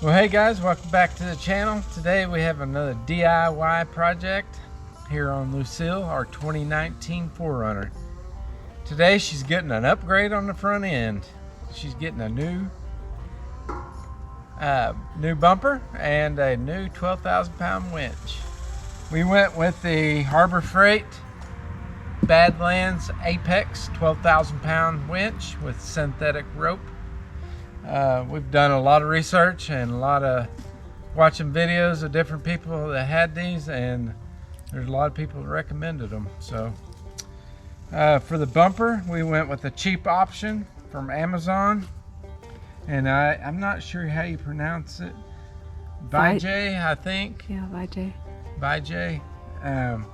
Well, hey guys, welcome back to the channel. Today we have another DIY project here on Lucille, our 2019 4Runner. Today she's getting an upgrade on the front end. She's getting a new bumper and a new 12,000 pound winch. We went with the Harbor Freight Badlands Apex 12,000 pound winch with synthetic rope. We've done a lot of research and a lot of watching videos of different people that had these, and there's a lot of people that recommended them. So for the bumper, we went with a cheap option from Amazon, and I'm not sure how you pronounce it. Vijay, I think. Yeah, Vijay. Vijay.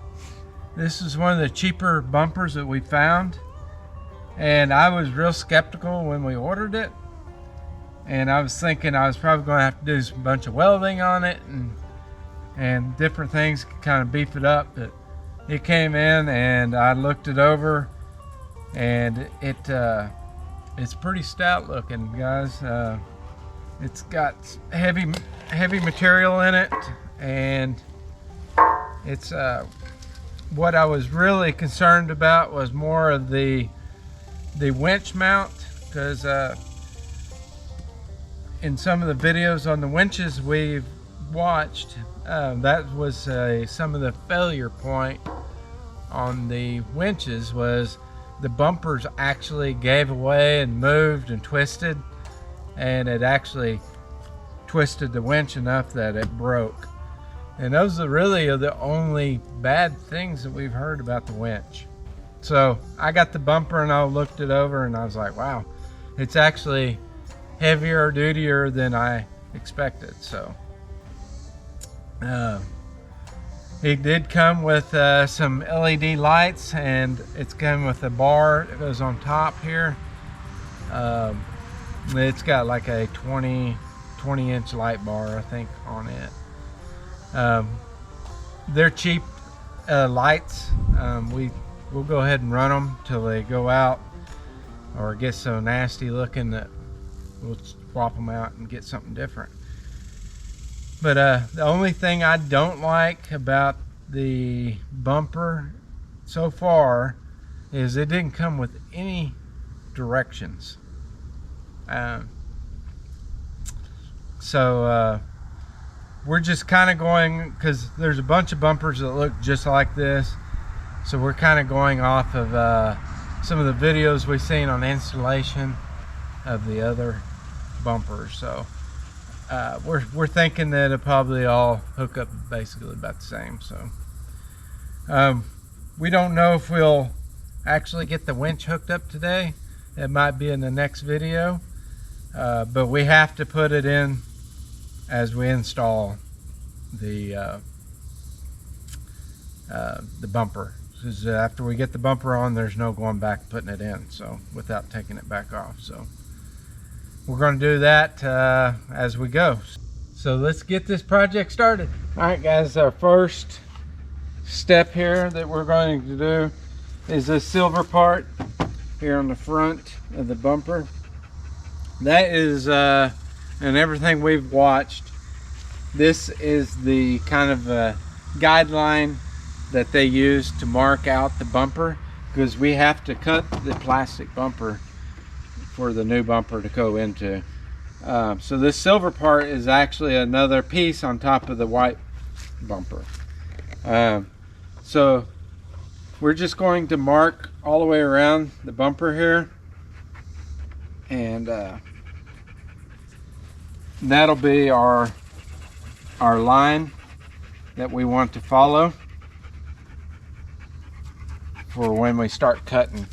This is one of the cheaper bumpers that we found, and I was real skeptical when we ordered it. And I was thinking I was probably going to have to do a bunch of welding on it and different things to kind of beef it up. But it came in and I looked it over, and it's pretty stout looking, guys. It's got heavy material in it, and it's what I was really concerned about was more of the winch mount, because in some of the videos on the winches we've watched, that was some of the failure point on the winches, was the bumpers actually gave away and moved and twisted, and it actually twisted the winch enough that it broke. And those are really the only bad things that we've heard about the winch. So I got the bumper and I looked it over and I was like, wow, it's actually heavier, dutier than I expected. So it did come with some LED lights, and it's come with a bar that goes on top here. It's got like a 20 inch light bar, I think, on it. They're cheap lights. We'll go ahead and run them till they go out or get so nasty looking that we'll swap them out and get something different. But the only thing I don't like about the bumper so far is it didn't come with any directions. So we're just kind of going, because there's a bunch of bumpers that look just like this, so we're kind of going off of some of the videos we've seen on installation of the other bumpers. So we're thinking that it'll probably all hook up basically about the same. So we don't know if we'll actually get the winch hooked up today. It might be in the next video, but we have to put it in as we install the bumper, because after we get the bumper on, there's no going back and putting it in, so without taking it back off. So we're going to do that as we go. So let's get this project started. All right, guys, our first step here that we're going to do is this silver part here on the front of the bumper. That is, and everything we've watched, this is the kind of guideline that they use to mark out the bumper, because we have to cut the plastic bumper for the new bumper to go into. So this silver part is actually another piece on top of the white bumper. So we're just going to mark all the way around the bumper here, and that'll be our line that we want to follow for when we start cutting.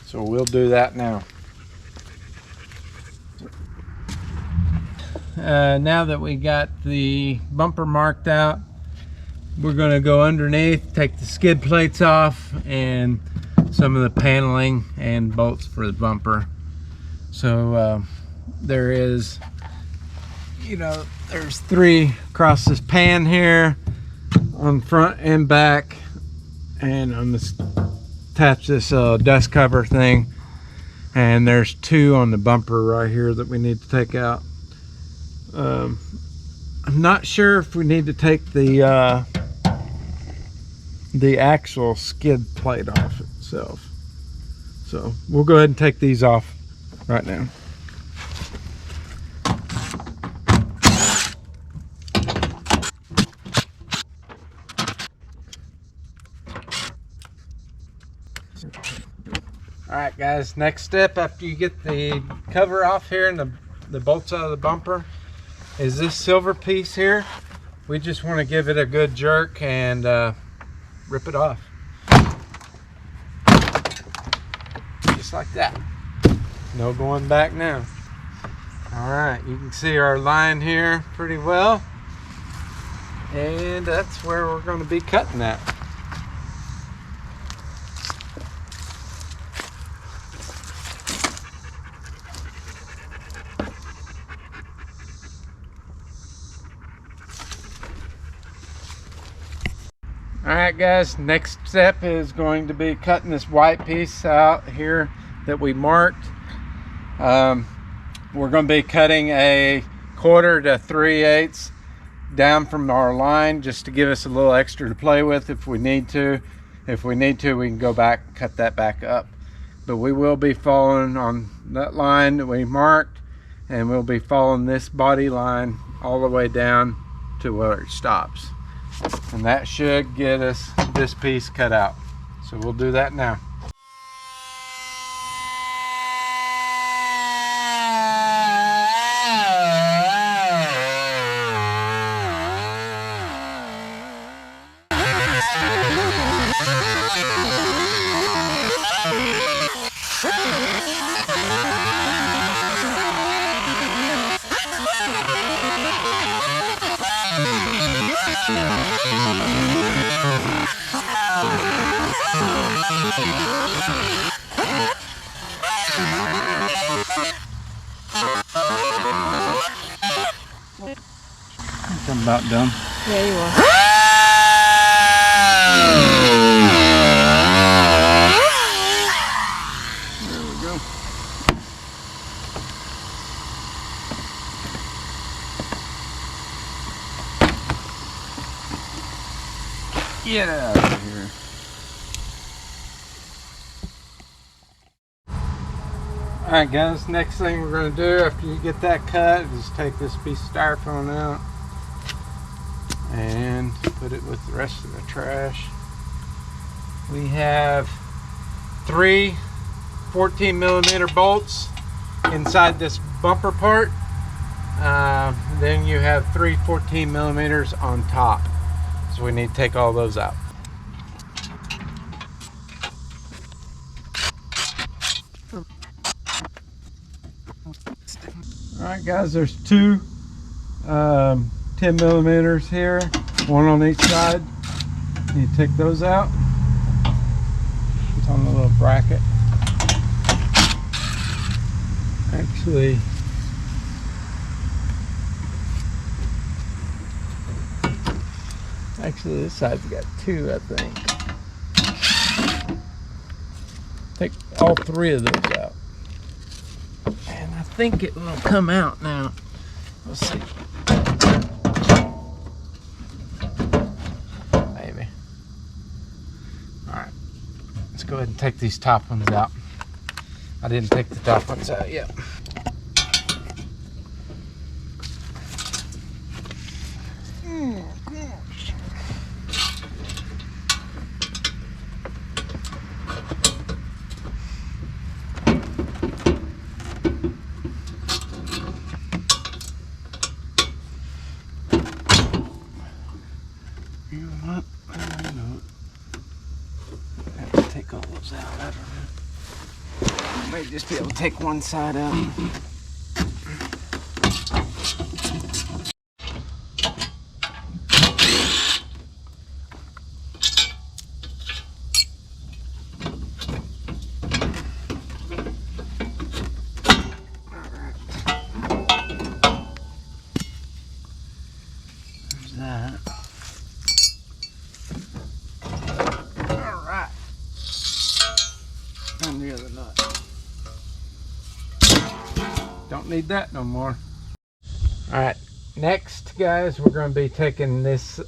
So we'll do that now. Now that we got the bumper marked out, we're going to go underneath, take the skid plates off and some of the paneling and bolts for the bumper. So there is, there's 3 across this pan here on front and back, and I'm going to attach this dust cover thing, and there's 2 on the bumper right here that we need to take out. I'm not sure if we need to take the actual skid plate off itself. So we'll go ahead and take these off right now. Alright guys, next step after you get the cover off here and the bolts out of the bumper is this silver piece here. We just want to give it a good jerk and rip it off. Just like that. No going back now. Alright, you can see our line here pretty well. And that's where we're going to be cutting that. Alright guys, next step is going to be cutting this white piece out here that we marked. We're going to be cutting a 1/4 to 3/8 down from our line just to give us a little extra to play with if we need to. If we need to, we can go back and cut that back up. But we will be following on that line that we marked, and we'll be following this body line all the way down to where it stops. And that should get us this piece cut out. So we'll do that now. I'm about done. Yeah, you are. There we go. Get out of here. Alright guys, next thing we're going to do after you get that cut is take this piece of styrofoam out and put it with the rest of the trash. We have 3 14mm bolts inside this bumper part. Then you have 3 14mm on top. So we need to take all those out. Alright guys, there's 2 10mm here, 1 on each side. You take those out. It's on the little bracket. Actually, this side's got 2, I think. Take all 3 of those out. And I think it will come out now. Let's see. Maybe. Alright. Let's go ahead and take these top ones out. I didn't take the top ones out yet. You know what? I know. I have to take all those out. I don't know. I might just be able to take one side out. That. Alright. And the other nut. Don't need that no more. All right, next guys, we're going to be taking this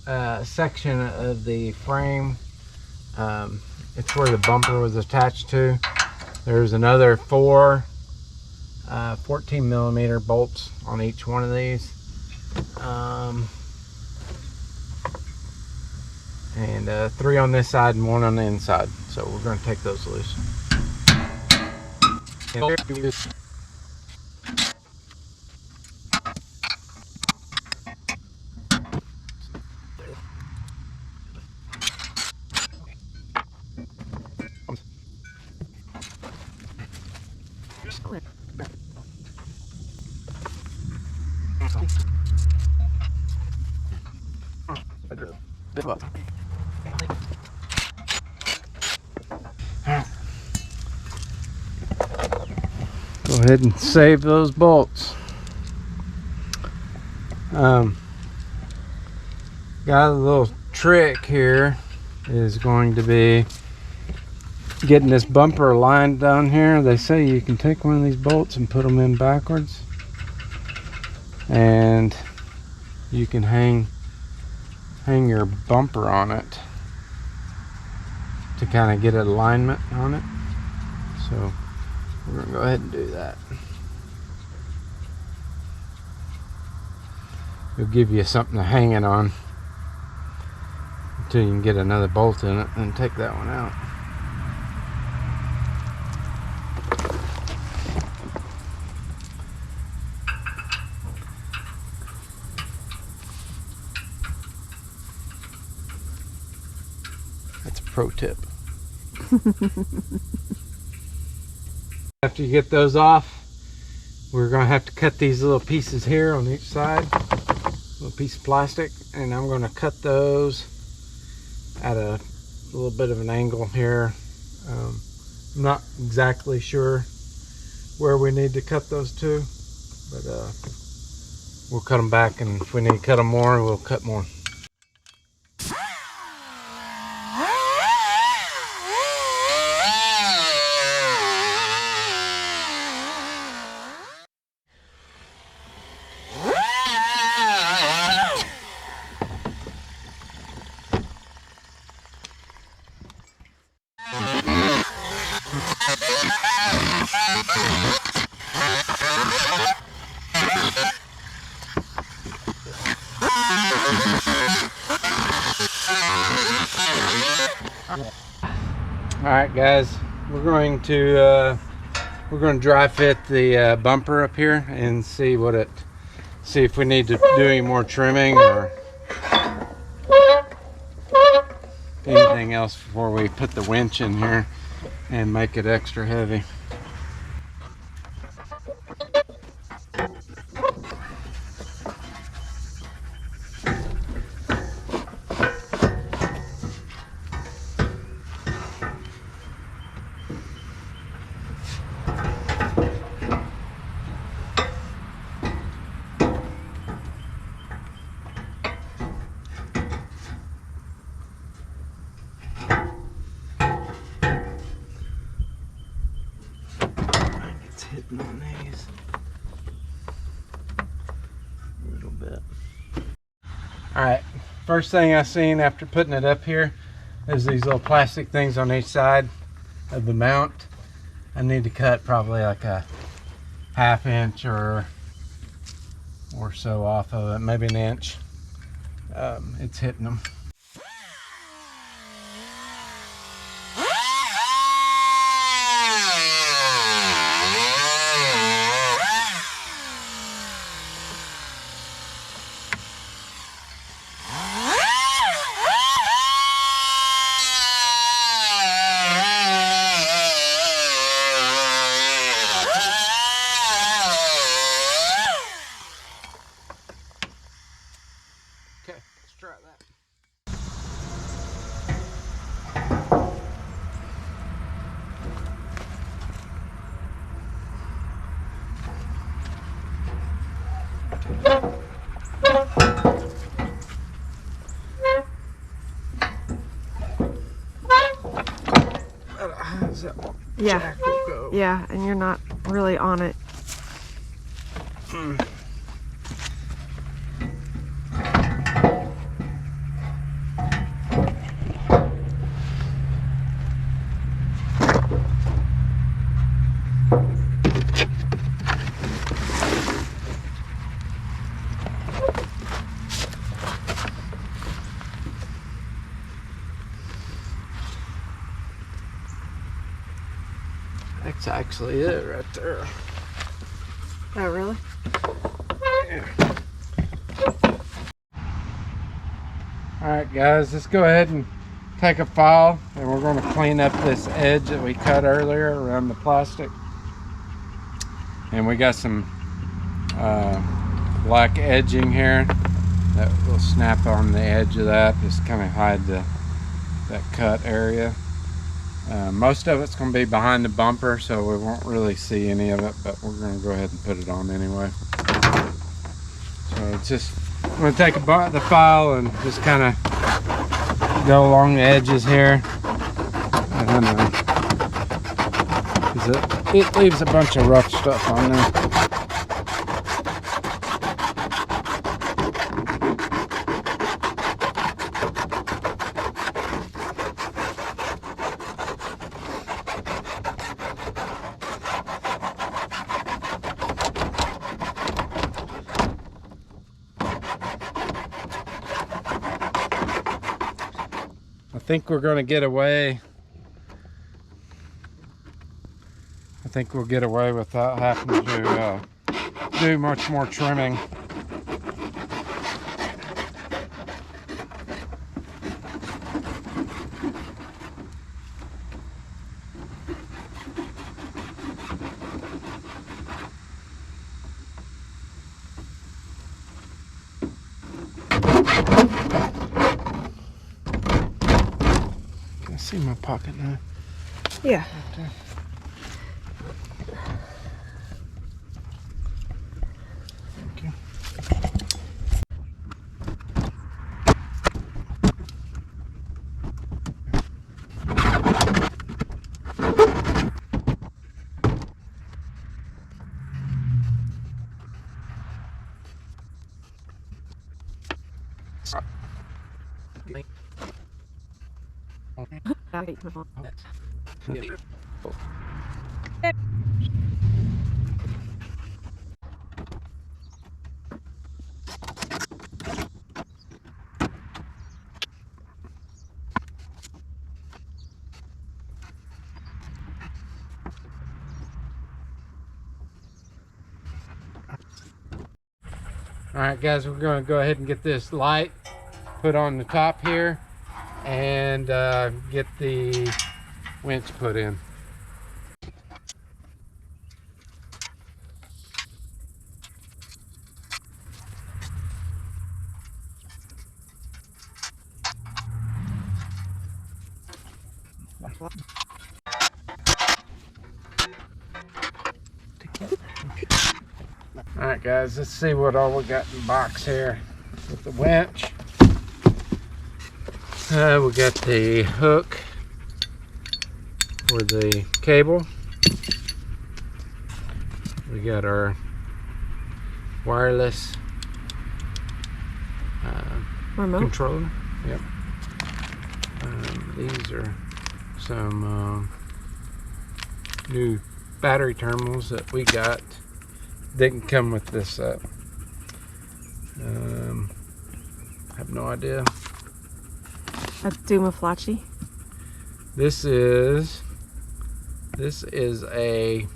section of the frame. It's where the bumper was attached to. There's another 4 14 millimeter bolts on each one of these. And 3 on this side and 1 on the inside. So we're going to take those loose. Go ahead and save those bolts. Got a little trick here is going to be getting this bumper aligned down here. They say you can take one of these bolts and put them in backwards, and you can hang your bumper on it to kind of get an alignment on it. So we're gonna go ahead and do that. It'll give you something to hang it on until you can get another bolt in it and take that one out. That's a pro tip. After you get those off, we're going to have to cut these little pieces here on each side, little piece of plastic, and I'm going to cut those at a little bit of an angle here. I'm not exactly sure where we need to cut those to, but we'll cut them back, and if we need to cut them more, we'll cut more. Alright guys, we're going to dry fit the bumper up here and see if we need to do any more trimming or anything else before we put the winch in here and make it extra heavy. Hitting on these a little bit. All right, first thing I seen after putting it up here is these little plastic things on each side of the mount. I need to cut probably like a 1/2 inch or so off of it, maybe 1 inch. It's hitting them. Okay, let's try that. How's that one? Yeah. Yeah, and you're not really on it. That's actually it right there. Oh, really? Yeah. Alright guys, let's go ahead and take a file and we're going to clean up this edge that we cut earlier around the plastic. And we got some black edging here that will snap on the edge of that, just kind of hide that cut area. Most of it's going to be behind the bumper, so we won't really see any of it, but we're going to go ahead and put it on anyway. So it's just, I'm going to take the file and just kind of go along the edges here. And it leaves a bunch of rough stuff on there. I think we're going to get away. I think we'll get away without having to do much more trimming. Can I see my pocket knife? Yeah. Right there. Thank you. Alright guys, we're going to go ahead and get this light put on the top here and get the winch put in. Alright guys, let's see what all we got in the box here with the winch. We got the hook for the cable. We got our wireless remote controller. Yep. These are some new battery terminals that we got. Didn't come with this set. Have no idea. a Dumaflachi. This is a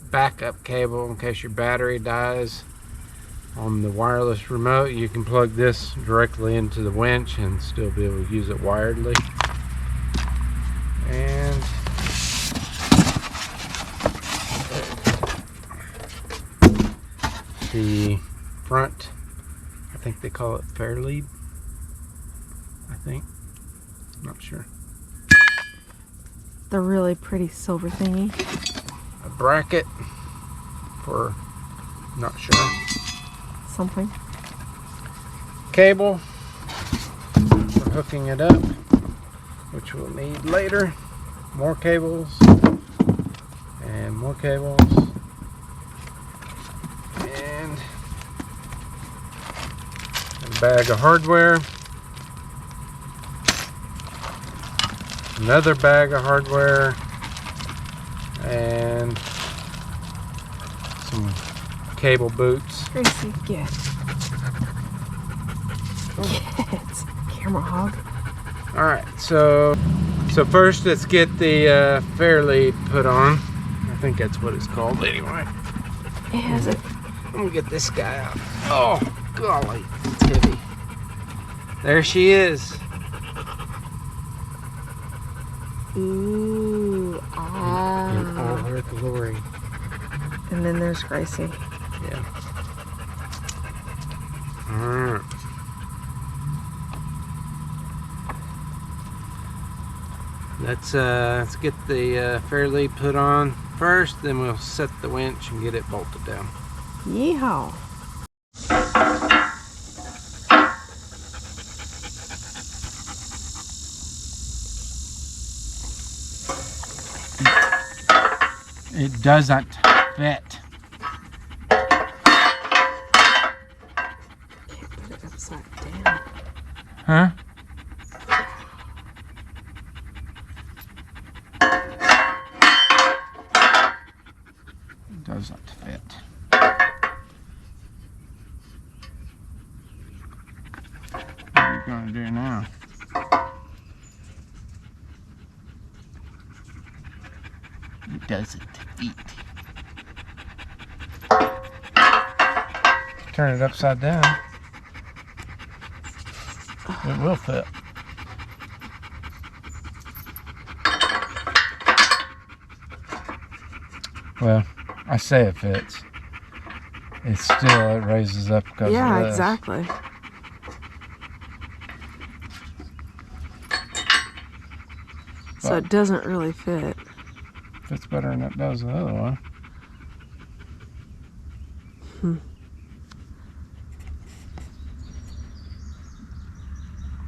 backup cable in case your battery dies on the wireless remote. You can plug this directly into the winch and still be able to use it wiredly. And the front, I think they call it fair lead. I think, not sure. The really pretty silver thingy. A bracket for, not sure. Something. Cable for hooking it up, which we'll need later. More cables and more cables. And a bag of hardware. Another bag of hardware. And some cable boots. Gracie, get. Get. Camera hog. Alright, so first let's get the fair lead put on. I think that's what it's called anyway. It has a... I'm gonna get this guy out. Oh, golly, it's heavy. There she is. Ooh, In all her glory. And then there's Gracie. Yeah. Let's get the fairlead put on first, then we'll set the winch and get it bolted down. Yeehaw. It doesn't fit. Can't put it upside down. Huh? It doesn't fit. What are you gonna do now? It doesn't fit. Turn it upside down. It will fit. Well, I say it fits. It's still, it raises up because of Yeah, this. exactly. So it doesn't really fit. Fits better than it does the other one.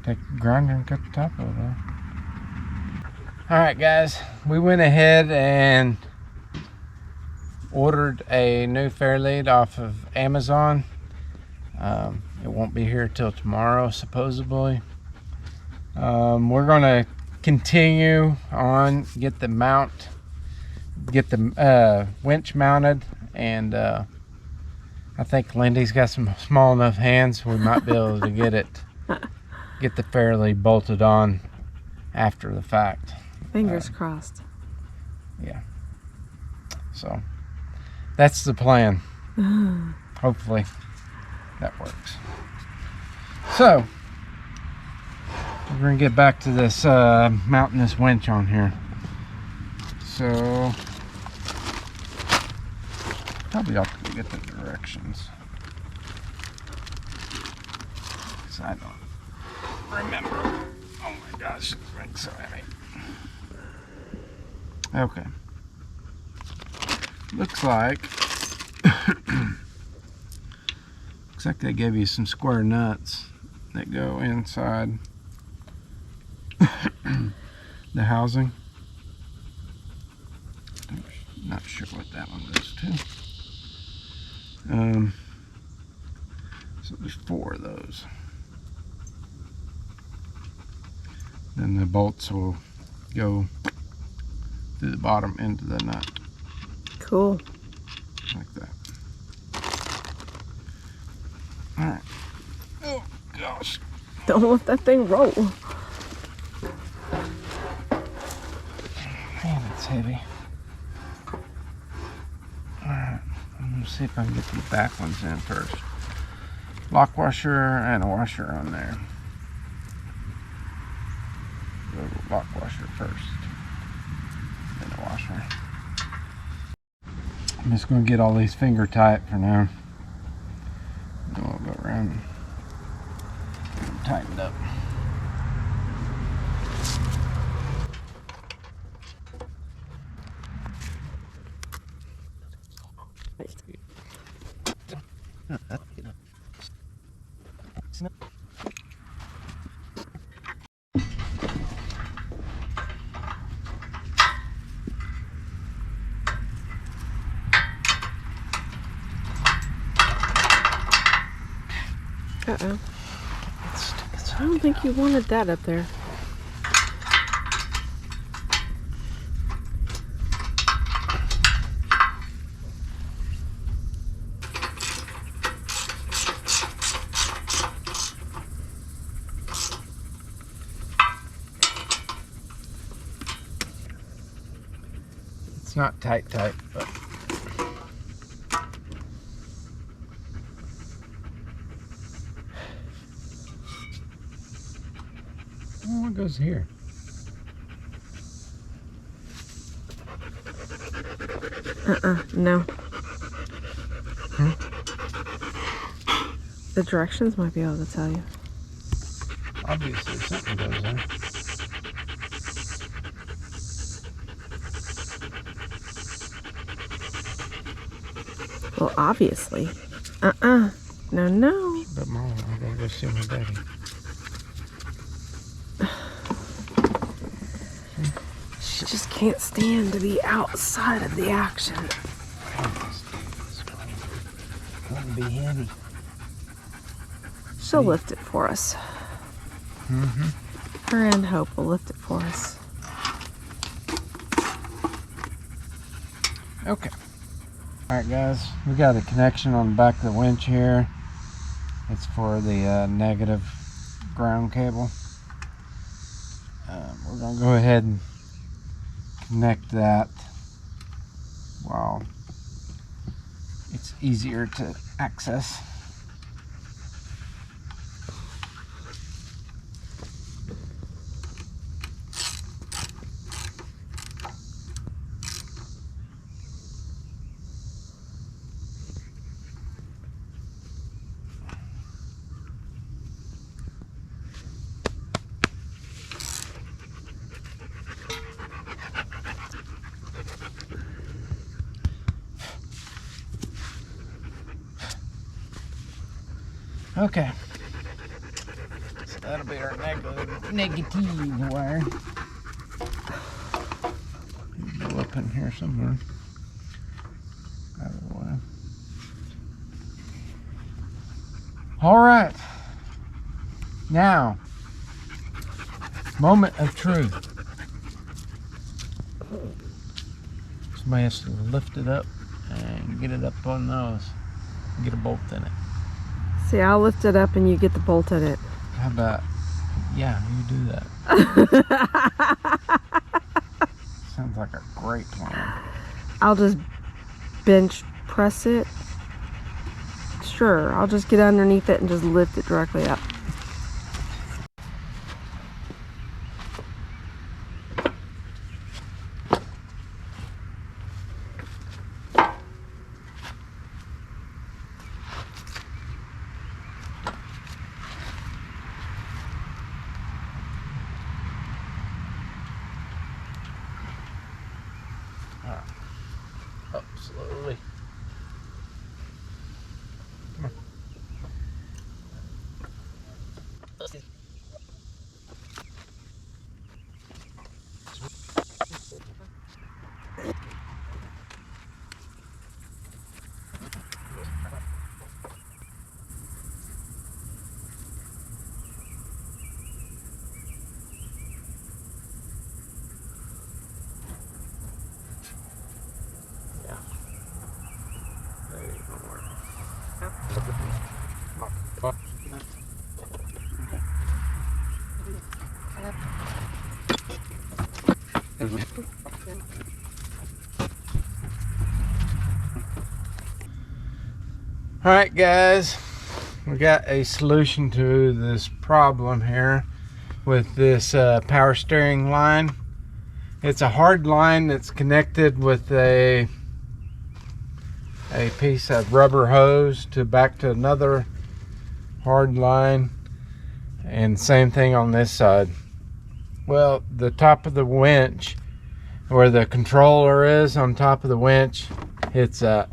Take a grinder and cut the top of it off. Alright guys, we went ahead and ordered a new fairlead off of Amazon. It won't be here till tomorrow supposedly. We're going to continue on, get the winch mounted, and I think Lindy's got some small enough hands we might be able to get the fairlead bolted on after the fact. Fingers crossed. Yeah. So that's the plan. Hopefully that works. So we're gonna get back to this mounting this winch on here. So probably ought to get the directions. So I don't remember. Oh my gosh, this thing's so heavy. Okay. Looks like they gave you some square nuts that go inside the housing. I'm not sure what that one goes to. So there's 4 of those. Then the bolts will go through the bottom into the nut. Cool. Like that. Alright. Oh gosh. Don't let that thing roll. Man, it's heavy. Alright. I'm gonna see if I can get these back ones in first. Lock washer and a washer on there. Go to the lock washer first. Then the washer. I'm just going to get all these finger tight for now. Then we'll go around and get them tightened up. Uh-oh. I don't think you wanted that up there. It's not tight, but what goes here? No. The directions might be able to tell you. Obviously something goes there. Well, obviously. No. But Mom, I gotta go see my daddy. She just can't stand to be outside of the action. Wouldn't be heavy. She'll lift it for us. Her and Hope will lift it for us. Okay. Alright guys, we got a connection on the back of the winch here. It's for the negative ground cable. We're going to go ahead and connect that while it's easier to access. Okay, so that'll be our negative wire. Go up in here somewhere. Out of the way. All right, now, moment of truth. Somebody has to lift it up and get it up on those. Get a bolt in it. See, I'll lift it up and you get the bolt in it. How about, yeah, you do that. Sounds like a great plan. I'll just bench press it. Sure, I'll just get underneath it and just lift it directly up. Up slowly. Come on. All right, guys, we got a solution to this problem here with this power steering line. It's a hard line that's connected with a piece of rubber hose back to another hard line, and same thing on this side. Well, the top of the winch, where the controller is on top of the winch, hits up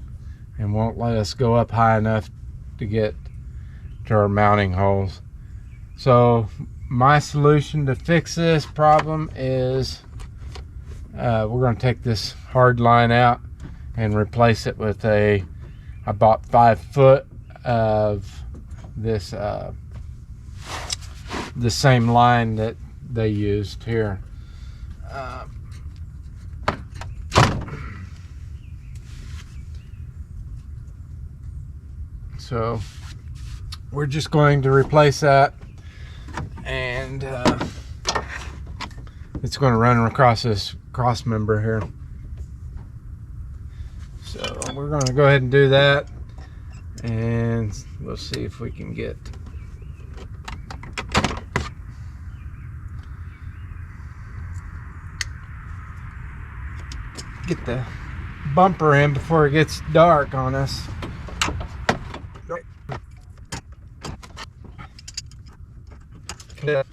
and won't let us go up high enough to get to our mounting holes. So my solution to fix this problem is we're going to take this hard line out and replace it with I bought 5 foot of this the same line that they used here. So we're just going to replace that, and it's going to run across this cross member here. we're going to go ahead and do that, and we'll see if we can get the bumper in before it gets dark on us. Get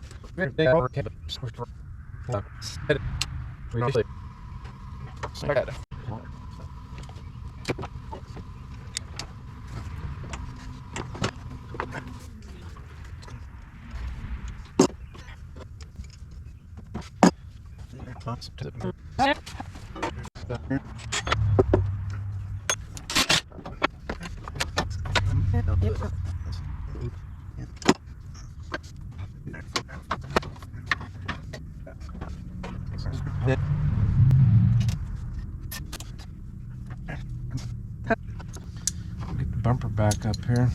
the bumper back up here.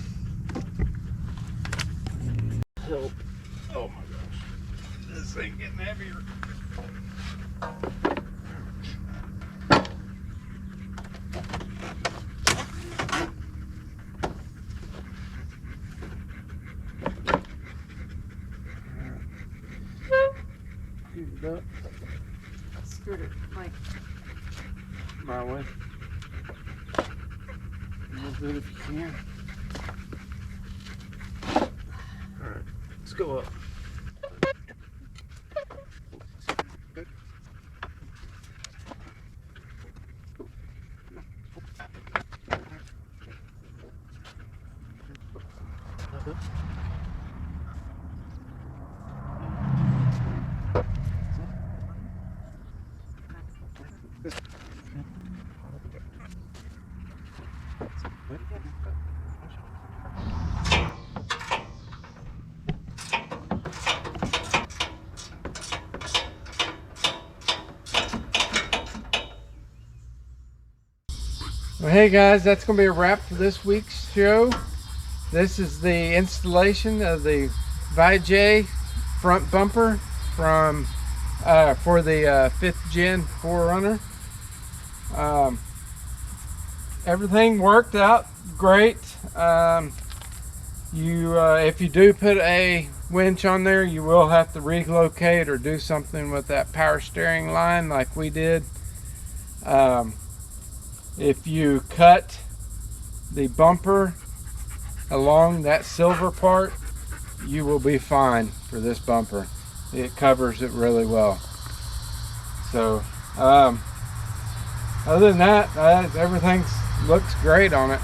Help. Oh my gosh. This thing getting heavier. Screwed it, like. My way. Do it if you can. Alright, let's go up. Well, hey guys, that's going to be a wrap for this week's show. This is the installation of the Vijay front bumper from for the 5th gen 4Runner. Everything worked out great. If you do put a winch on there, you will have to relocate or do something with that power steering line like we did. If you cut the bumper along that silver part, you will be fine for this bumper. It covers it really well. So other than that, everything looks great on it.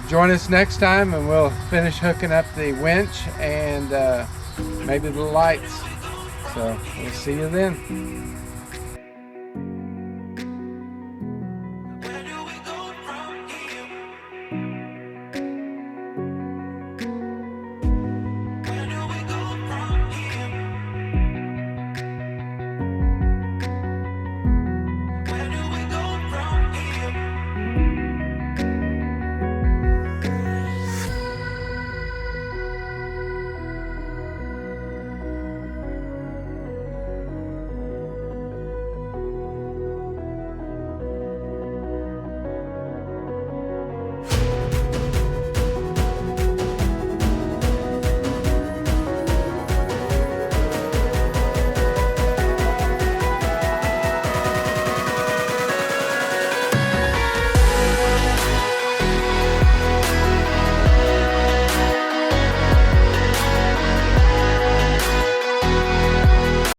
Join us next time and we'll finish hooking up the winch and maybe the lights. So we'll see you then.